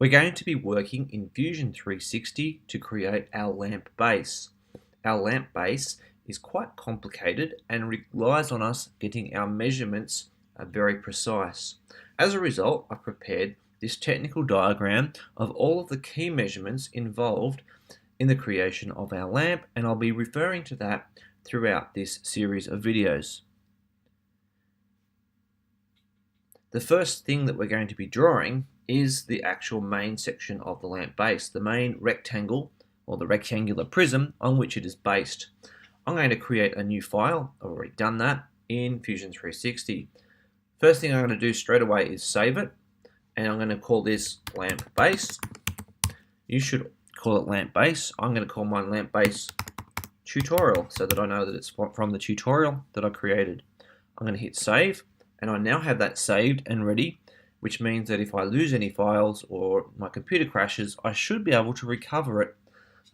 We're going to be working in Fusion 360 to create our lamp base. Our lamp base is quite complicated and relies on us getting our measurements very precise. As a result, I've prepared this technical diagram of all of the key measurements involved in the creation of our lamp, and I'll be referring to that throughout this series of videos. The first thing that we're going to be drawing is the actual main section of the lamp base, the main rectangle or the rectangular prism on which it is based. I'm going to create a new file. I've already done that in Fusion 360. First thing I'm going to do straight away is save it, and I'm going to call this lamp base. You should call it lamp base. I'm going to call mine lamp base tutorial so that I know that it's from the tutorial that I created. I'm going to hit save, and I now have that saved and ready, which means that if I lose any files or my computer crashes, I should be able to recover it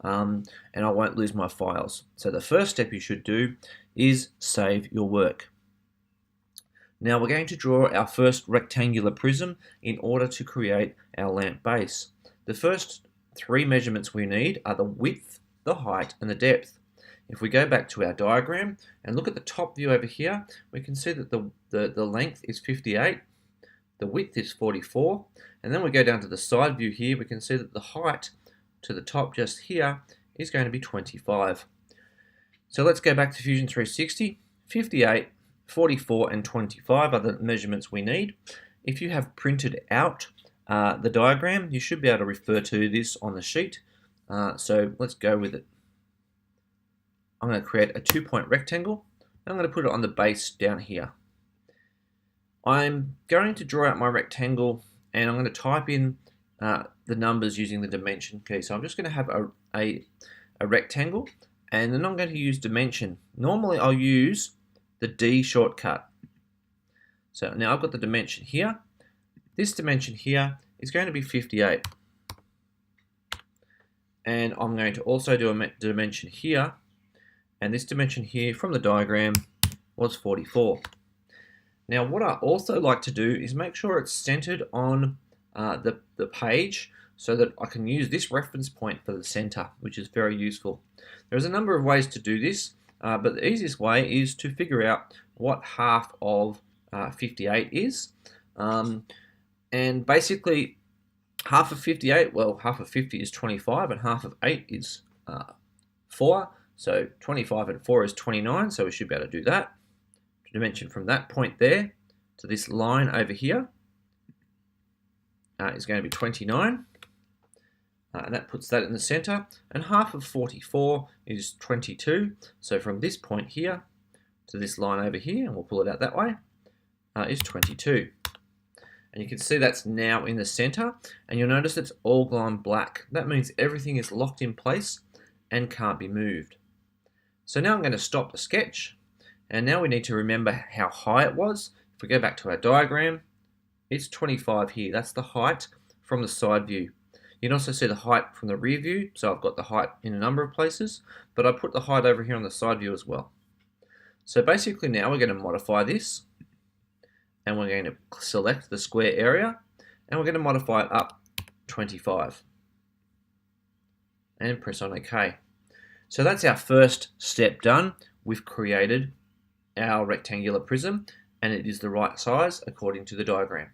and I won't lose my files. So the first step you should do is save your work. Now we're going to draw our first rectangular prism in order to create our lamp base. The first three measurements we need are the width, the height, and the depth. If we go back to our diagram and look at the top view over here, we can see that the length is 58, the width is 44, and then we go down to the side view here, we can see that the height to the top just here is going to be 25. So let's go back to Fusion 360. 58, 44, and 25 are the measurements we need. If you have printed out the diagram, you should be able to refer to this on the sheet. So let's go with it. I'm going to create a 2-point rectangle. I'm going to put it on the base down here. I'm going to draw out my rectangle, and I'm going to type in the numbers using the dimension key. So I'm just going to have a rectangle, and then I'm going to use dimension. Normally I'll use the D shortcut. So now I've got the dimension here. This dimension here is going to be 58. And I'm going to also do a dimension here, and this dimension here from the diagram was 44. Now what I also like to do is make sure it's centered on the page so that I can use this reference point for the center, which is very useful. There's a number of ways to do this, but the easiest way is to figure out what half of 58 is. And basically half of 58, well, half of 50 is 25 and half of 8 is 4. So 25 and 4 is 29, so we should be able to do that. Dimension from that point there to this line over here is going to be 29, and that puts that in the center. And half of 44 is 22, so from this point here to this line over here, and we'll pull it out that way, is 22. And you can see that's now in the center, and you'll notice it's all gone black. That means everything is locked in place and can't be moved. So now I'm going to stop the sketch, and now we need to remember how high it was. If we go back to our diagram, it's 25 here. That's the height from the side view. You can also see the height from the rear view, so I've got the height in a number of places, but I put the height over here on the side view as well. So basically now we're going to modify this, and we're going to select the square area, and we're going to modify it up 25, and press on OK. So that's our first step done. We've created our rectangular prism, and it is the right size according to the diagram.